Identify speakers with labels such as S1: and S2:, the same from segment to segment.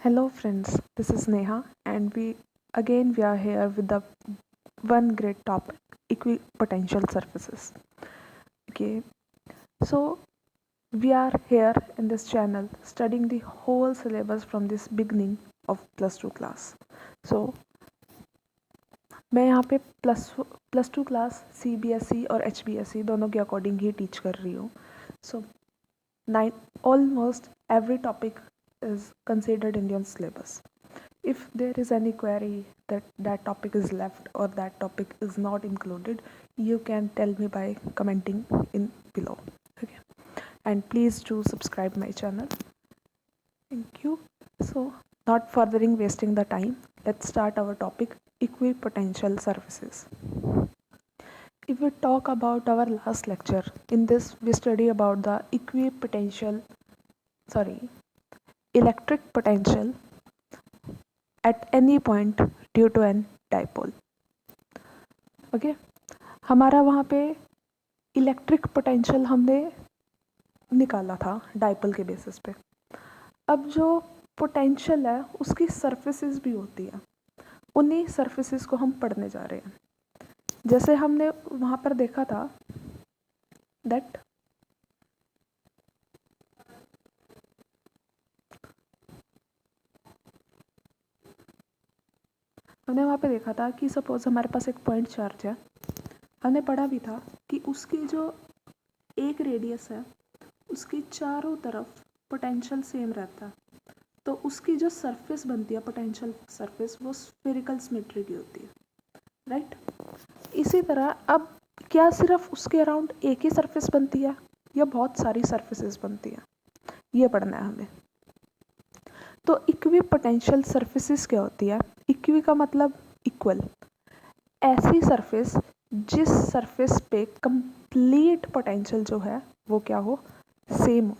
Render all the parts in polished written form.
S1: Hello friends, this is Neha and we are here with the one great topic, equipotential surfaces. Okay, so we are here in this channel studying the whole syllabus from this beginning of plus 2 class. So मैं यहाँ पे plus two class CBSE और HBSE दोनों के according ही teach कर रही हूँ. So almost every topic is considered in your syllabus. If there is any query that topic is left or that topic is not included, you can tell me by commenting in below. Okay, and please do subscribe my channel. Thank you. So not furthering wasting the time, let's start our topic, equipotential surfaces. If we talk about our last lecture, in this we study about the electric potential at any point due to an dipole. Okay हमारा वहाँ पे electric potential हमने निकाला था dipole के basis पे. अब जो पोटेंशियल है उसकी सरफेसेस भी होती है, उन्हीं सरफेसेस को हम पढ़ने जा रहे हैं. जैसे हमने वहाँ पर देखा था दैट हमने वहाँ पे देखा था कि सपोज हमारे पास एक पॉइंट चार्ज है. हमने पढ़ा भी था कि उसकी जो एक रेडियस है उसकी चारों तरफ पोटेंशियल सेम रहता है, तो उसकी जो सरफेस बनती है पोटेंशियल सरफेस वो स्फेरिकल सिमेट्री की होती है, राइट. इसी तरह अब क्या सिर्फ उसके अराउंड एक ही सरफेस बनती है या बहुत सारी सरफेसेस बनती है, ये पढ़ना है हमें. तो इक्वी पोटेंशियल सरफेसेस क्या होती है? इक्वी का मतलब इक्वल, ऐसी सरफेस जिस सरफेस पे कंप्लीट पोटेंशियल जो है वो क्या हो, सेम हो.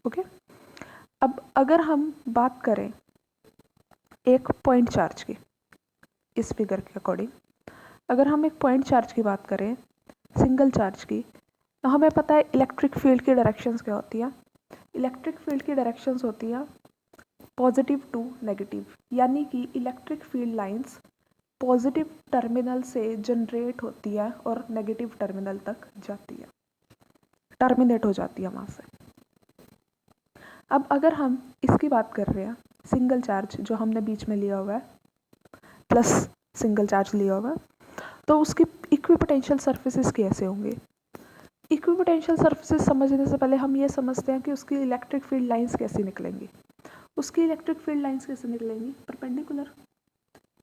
S1: ओके, अब अगर हम बात करें एक पॉइंट चार्ज की, इस फिगर के अकॉर्डिंग अगर हम एक पॉइंट चार्ज की बात करें, सिंगल चार्ज की, तो हमें पता है इलेक्ट्रिक फील्ड की डायरेक्शंस क्या होती है. इलेक्ट्रिक फील्ड की डायरेक्शंस होती है पॉजिटिव टू नेगेटिव, यानी कि electric field lines positive terminal से जनरेट होती है और नेगेटिव टर्मिनल तक जाती है, टर्मिनेट हो जाती है वहाँ से. अब अगर हम इसकी बात कर रहे हैं सिंगल चार्ज जो हमने बीच में लिया हुआ है, प्लस सिंगल चार्ज लिया हुआ है, तो उसकी इक्विपोटेंशियल सरफेसेस कैसे होंगे? इक्विपोटेंशियल सरफेसेस समझने से पहले हम ये समझते हैं कि उसकी इलेक्ट्रिक फील्ड लाइंस कैसे निकलेंगी. उसकी इलेक्ट्रिक फील्ड लाइंस कैसे निकलेंगी? परपेंडिकुलर,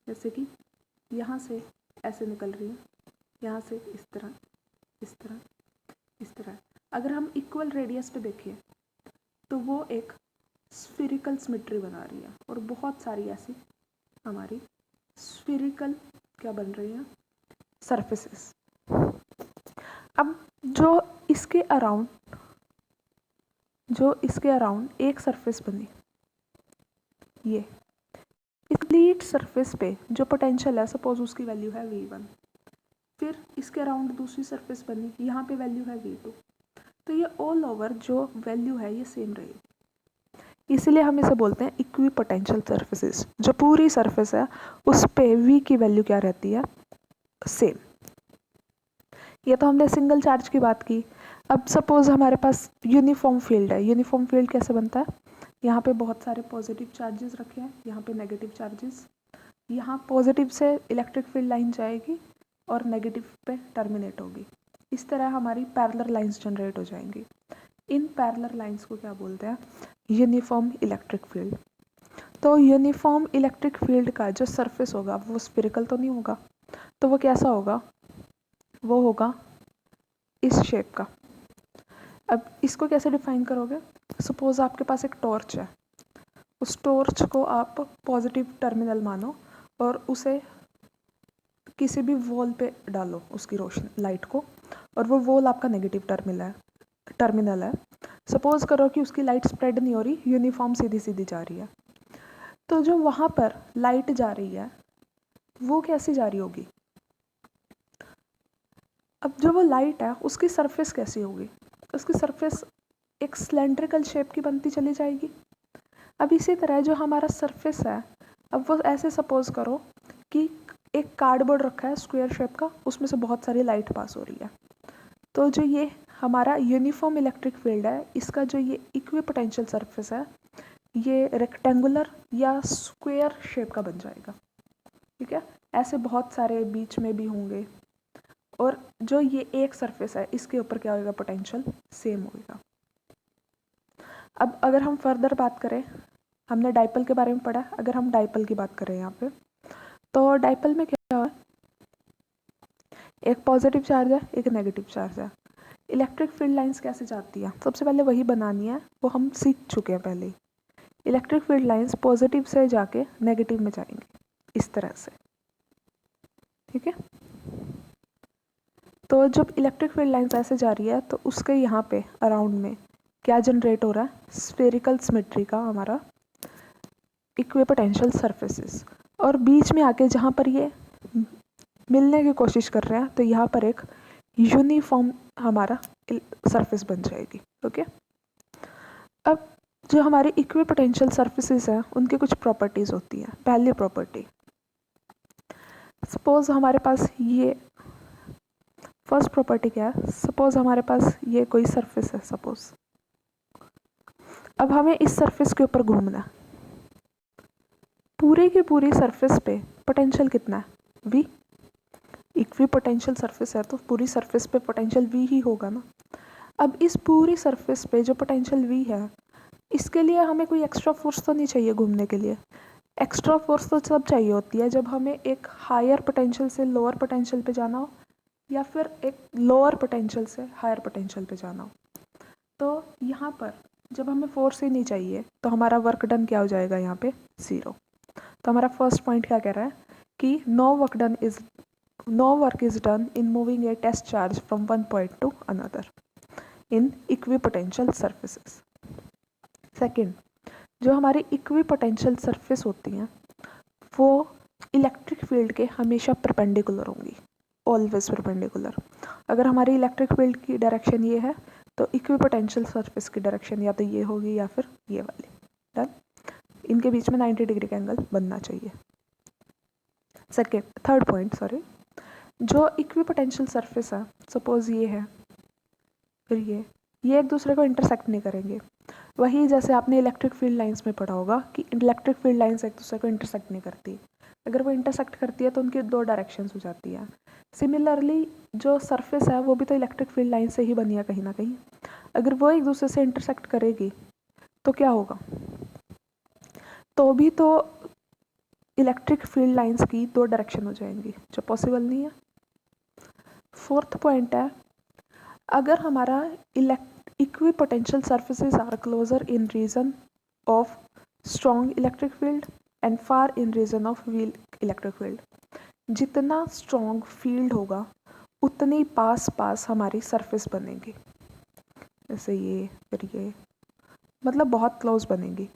S1: जैसे कि यहाँ से ऐसे निकल रही है, यहाँ से इस तरह, इस तरह, इस तरह. अगर हम इक्वल रेडियस पे देखें तो वो एक स्फेरिकल सिमेट्री बना रही है और बहुत सारी ऐसी हमारी स्फेरिकल क्या बन रही हैं, सरफेसेस. अब जो इसके अराउंड एक सरफेस बनी, ये कंप्लीट सरफेस पे जो पोटेंशियल है, सपोज उसकी वैल्यू है V1, फिर इसके अराउंड दूसरी सरफेस बनी, यहाँ पे वैल्यू है V2, तो ये ऑल ओवर जो वैल्यू है ये सेम रहेगी. इसीलिए हम इसे बोलते हैं इक्विपोटेंशियल सरफेसेस. जो पूरी सरफेस है उस पे V की वैल्यू क्या रहती है, सेम. ये तो हमने सिंगल चार्ज की बात की. अब सपोज हमारे पास यूनिफॉर्म फील्ड है. यूनिफॉर्म फील्ड कैसे बनता है? यहाँ पे बहुत सारे पॉजिटिव चार्जेस रखे हैं, यहाँ पे नेगेटिव चार्जेस. यहाँ पॉजिटिव से इलेक्ट्रिक फील्ड लाइन जाएगी और नेगेटिव पे टर्मिनेट होगी. इस तरह हमारी पैरेलल लाइंस जनरेट हो जाएंगी. इन पैरेलल लाइंस को क्या बोलते हैं? Uniform electric field. तो यूनिफॉर्म इलेक्ट्रिक फील्ड का जो सरफेस होगा वो स्फेरिकल तो नहीं होगा, तो वो कैसा होगा? वो होगा इस शेप का. अब इसको कैसे डिफाइन करोगे? सपोज आपके पास एक टॉर्च है, उस टॉर्च को आप पॉजिटिव टर्मिनल मानो और उसे किसी भी वॉल पे डालो उसकी रोशनी लाइट को, और वो वॉल आपका नेगेटिव टर्मिनल है. सपोज करो कि उसकी लाइट स्प्रेड नहीं हो रही, यूनिफॉर्म सीधी सीधी जा रही है, तो जो वहाँ पर लाइट जा रही है वो कैसी जा रही होगी? अब जो वो लाइट है उसकी सरफेस कैसी होगी? उसकी सरफेस एक सिलेंड्रिकल शेप की बनती चली जाएगी. अब इसी तरह जो हमारा सरफेस है, अब वो ऐसे सपोज करो कि एक कार्डबोर्ड रखा है स्क्वायर शेप का, उसमें से बहुत सारी लाइट पास हो रही है। तो जो ये हमारा यूनिफॉर्म इलेक्ट्रिक फील्ड है, इसका जो ये इक्विपोटेंशियल सरफेस है, ये रेक्टेंगुलर या स्क्वायर शेप का बन जाएगा। ठीक है, ऐसे बहुत सारे बीच में भी होंगे, और जो ये एक सरफेस है इसके ऊपर क्या होगा, पोटेंशियल सेम होगा। अब अगर हम फर्दर बात करें, हमने डाइपल के बारे में पढ़ा, अगर हम डाइपल की बात करें यहाँ पे, तो डाइपल में क्या है, एक पॉजिटिव चार्ज है, एक नेगेटिव चार्ज है। इलेक्ट्रिक फील्ड लाइंस कैसे जाती है, सबसे पहले वही बनानी है, वो हम सीख चुके हैं पहले ही। इलेक्ट्रिक फील्ड लाइंस पॉजिटिव से जाके नेगेटिव में जाएंगे इस तरह से। ठीक है, तो जब इलेक्ट्रिक फील्ड लाइंस ऐसे जा रही है तो उसके यहाँ पे अराउंड में क्या जनरेट हो रहा है, स्फेरिकल सिमेट्री का हमारा इक्विपोटेंशियल सरफेसेस, और बीच में आके जहाँ पर ये मिलने की कोशिश कर रहे हैं तो यहाँ पर एक यूनिफॉर्म हमारा सरफेस बन जाएगी। ओके, अब जो हमारे इक्विपोटेंशियल सरफेसेस हैं उनकी कुछ प्रॉपर्टीज होती हैं। पहली प्रॉपर्टी, सपोज हमारे पास ये फर्स्ट प्रॉपर्टी क्या है, सपोज हमारे पास ये कोई सरफेस है, सपोज अब हमें इस सरफेस के ऊपर घूमना है, पूरे की पूरी सरफेस पे पोटेंशियल कितना है, v। इक्विपोटेंशियल सरफेस है तो पूरी सरफेस पे पोटेंशियल v ही होगा ना। अब इस पूरी सरफेस पे जो पोटेंशियल v है, इसके लिए हमें कोई एक्स्ट्रा फोर्स तो नहीं चाहिए घूमने के लिए। एक्स्ट्रा फोर्स तो तब चाहिए होती है जब हमें एक हायर पोटेंशियल से लोअर पोटेंशियल पे जाना हो, या फिर एक लोअर पोटेंशियल से हायर पोटेंशियल पे जाना हो। तो यहाँ पर जब हमें फोर्स ही नहीं चाहिए तो हमारा वर्क डन क्या हो जाएगा, यहाँ पे 0। तो हमारा फर्स्ट पॉइंट क्या कह रहा है कि no work is done in moving a test charge from one point to another in equipotential surfaces. Second, जो हमारी इक्विपोटेंशियल सरफेस होती हैं वो इलेक्ट्रिक फील्ड के हमेशा परपेंडिकुलर होंगी, ऑलवेज परपेंडिकुलर। अगर हमारी इलेक्ट्रिक फील्ड की डायरेक्शन ये है तो इक्विपोटेंशियल सरफेस की डायरेक्शन या तो ये होगी या फिर ये वाली। डन, इनके बीच में 90 डिग्री का एंगल बनना चाहिए। थर्ड पॉइंट, जो इक्विपोटेंशियल सरफेस है, सपोज ये है फिर ये एक दूसरे को इंटरसेक्ट नहीं करेंगे। वही जैसे आपने इलेक्ट्रिक फील्ड लाइंस में पढ़ा होगा कि इलेक्ट्रिक फील्ड लाइंस एक दूसरे को इंटरसेक्ट नहीं करती। अगर वो इंटरसेक्ट करती है तो उनकी दो डायरेक्शंस हो जाती है। सिमिलरली जो सरफेस है वो भी तो इलेक्ट्रिक फील्ड लाइन से ही बनी है कहीं ना कहीं। अगर वो एक दूसरे से इंटरसेक्ट करेगी तो क्या होगा, तो भी तो इलेक्ट्रिक फील्ड लाइंस की दो डायरेक्शन हो जाएंगी, जो पॉसिबल नहीं है। फोर्थ पॉइंट है, अगर हमारा equipotential surfaces are closer in region of strong electric field and far in region of weak electric field, जितना स्ट्रॉन्ग फील्ड होगा उतनी पास पास हमारी सरफेस बनेगी। जैसे ये फिर ये, मतलब बहुत क्लोज बनेगी।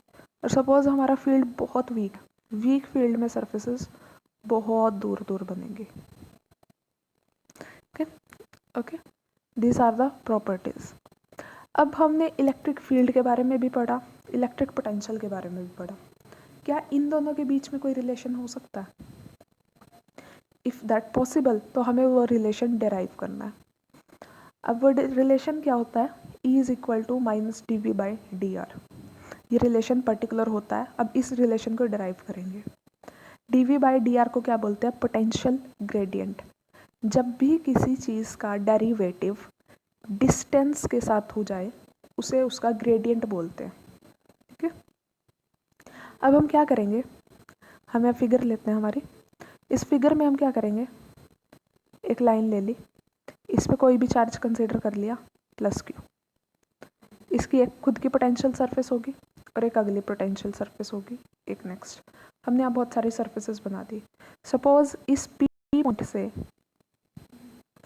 S1: और सपोज हमारा फील्ड बहुत वीक फील्ड में सरफेसेस बहुत दूर दूर बनेंगे। Okay, these are the properties. अब हमने इलेक्ट्रिक फील्ड के बारे में भी पढ़ा, इलेक्ट्रिक पोटेंशियल के बारे में भी पढ़ा। क्या इन दोनों के बीच में कोई रिलेशन हो सकता है? इफ़ दैट पॉसिबल तो हमें वो रिलेशन डेराइव करना है। अब वो रिलेशन क्या होता है, E is equal to minus dV/dr। ये रिलेशन पर्टिकुलर होता है। अब इस रिलेशन को डेराइव करेंगे। dV/dr को क्या बोलते हैं, पोटेंशियल ग्रेडियंट। जब भी किसी चीज़ का डेरिवेटिव डिस्टेंस के साथ हो जाए उसे उसका ग्रेडियंट बोलते हैं। ठीक है, अब हम क्या करेंगे, हमें फिगर लेते हैं हमारी। इस फिगर में हम क्या करेंगे, एक लाइन ले ली, इस पर कोई भी चार्ज कंसीडर कर लिया प्लस Q। इसकी एक खुद की पोटेंशियल सरफेस होगी और एक अगली पोटेंशियल सरफेस होगी, एक नेक्स्ट। हमने यहाँ बहुत सारी सरफेसेस बना दी। सपोज इस P पॉइंट से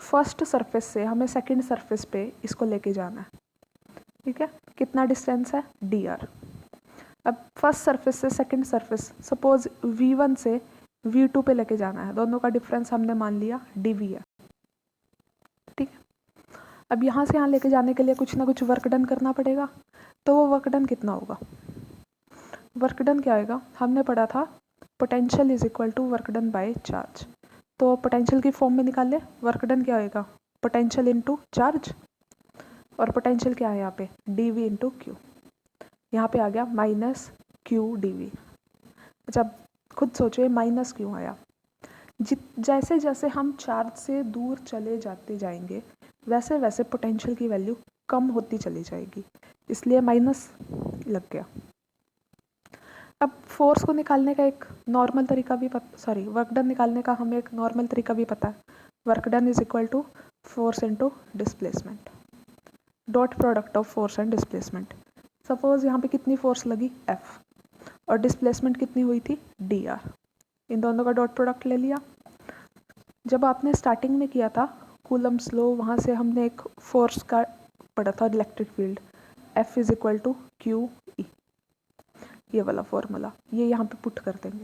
S1: फर्स्ट सरफेस से हमें सेकंड सरफेस पे इसको लेके जाना है। ठीक है, कितना डिस्टेंस है, dr। अब फर्स्ट सरफेस से सेकंड सरफेस सपोज V1 से V2 पे लेके जाना है, दोनों का डिफरेंस हमने मान लिया dv है। ठीक है, अब यहाँ से यहाँ लेके जाने के लिए कुछ ना कुछ वर्क डन करना पड़ेगा। तो वो वर्क डन कितना होगा, वर्क डन क्या आएगा, हमने पढ़ा था potential is equal to work done by charge, तो पोटेंशियल की फॉर्म में निकाल ले, वर्क डन क्या आएगा, पोटेंशियल इनटू चार्ज, और पोटेंशियल क्या है यहाँ पे, डी वी इंटू क्यू, यहाँ पे आ गया माइनस क्यू डी वी। अच्छा खुद सोचो ये माइनस क्यों आया, जैसे जैसे हम चार्ज से दूर चले जाते जाएंगे वैसे वैसे पोटेंशियल की वैल्यू कम होती चली जाएगी, इसलिए माइनस लग गया। अब फोर्स को निकालने का एक नॉर्मल तरीका भी वर्क डन निकालने का हमें एक नॉर्मल तरीका भी पता है, work done is equal to force into displacement, dot product of force and displacement. Suppose यहाँ पे कितनी फोर्स लगी F और डिस्प्लेसमेंट कितनी हुई थी dr, इन दोनों का डॉट प्रोडक्ट ले लिया। जब आपने स्टार्टिंग में किया था कूलम्स लॉ, वहाँ से हमने एक फोर्स का पढ़ा था electric field, F is equal to q E, ये वाला फॉर्मूला ये यहाँ पे पुट कर देंगे,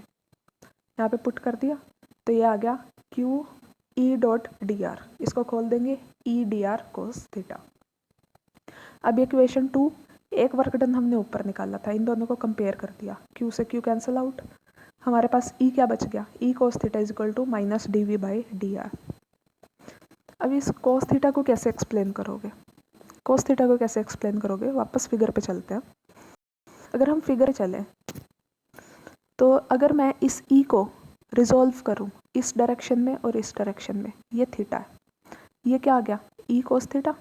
S1: यहाँ पे पुट कर दिया तो ये आ गया Q E dot D R, इसको खोल देंगे E D R cos theta. अब इक्वेशन 2, एक वर्क डन हमने ऊपर निकाला था, इन दोनों को कंपेयर कर दिया, क्यू से क्यू कैंसिल आउट, हमारे पास ई क्या बच गया, E cos theta is equal to minus D V by D R. अब इस कोस थीटा को कैसे एक्सप्लेन करोगे, कोस थीटा को कैसे एक्सप्लेन करोगे, वापस फिगर पे चलते हैं। अगर हम फिगर चलें तो अगर मैं इस ई को रिजॉल्व करूं इस डायरेक्शन में और इस डायरेक्शन में, ये थीटा है, ये क्या आ गया ई कोस थीटा,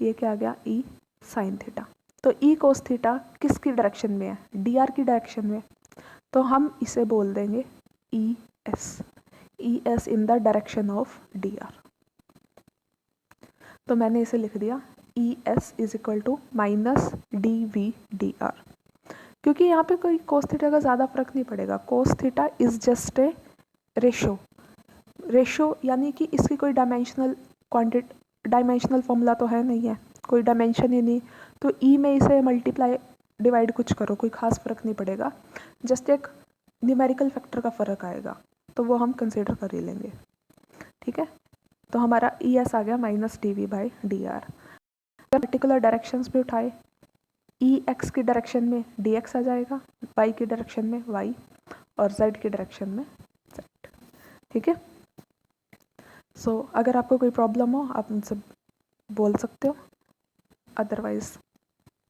S1: ये क्या आ गया ई साइन थीटा। तो ई कोस थीटा किसकी डायरेक्शन में है, डी आर की डायरेक्शन में, तो हम इसे बोल देंगे E S in the direction of d r. तो मैंने इसे लिख दिया E S is equal to minus D V d r, क्योंकि यहाँ पे कोई कोस थीटा का ज़्यादा फर्क नहीं पड़ेगा, कोस theta is just a ratio यानी कि इसकी कोई डायमेंशनल फॉर्मूला तो है नहीं है, कोई डायमेंशन ही नहीं, तो ई में इसे मल्टीप्लाई डिवाइड कुछ करो, कोई खास फर्क नहीं पड़ेगा, जस्ट एक न्यूमेरिकल फैक्टर का फ़र्क आएगा, तो वो हम कंसिडर कर ही लेंगे। ठीक है, तो हमारा ई एस आ गया minus D V by D r. Particular directions भी उठाए, ई एक्स की डायरेक्शन में डी एक्स आ जाएगा, वाई की डायरेक्शन में वाई और जेड की डायरेक्शन में जेड। ठीक है, सो अगर आपको कोई प्रॉब्लम हो आप मुझसे बोल सकते हो, otherwise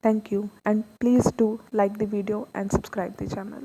S1: thank you and please do like the video and subscribe the channel.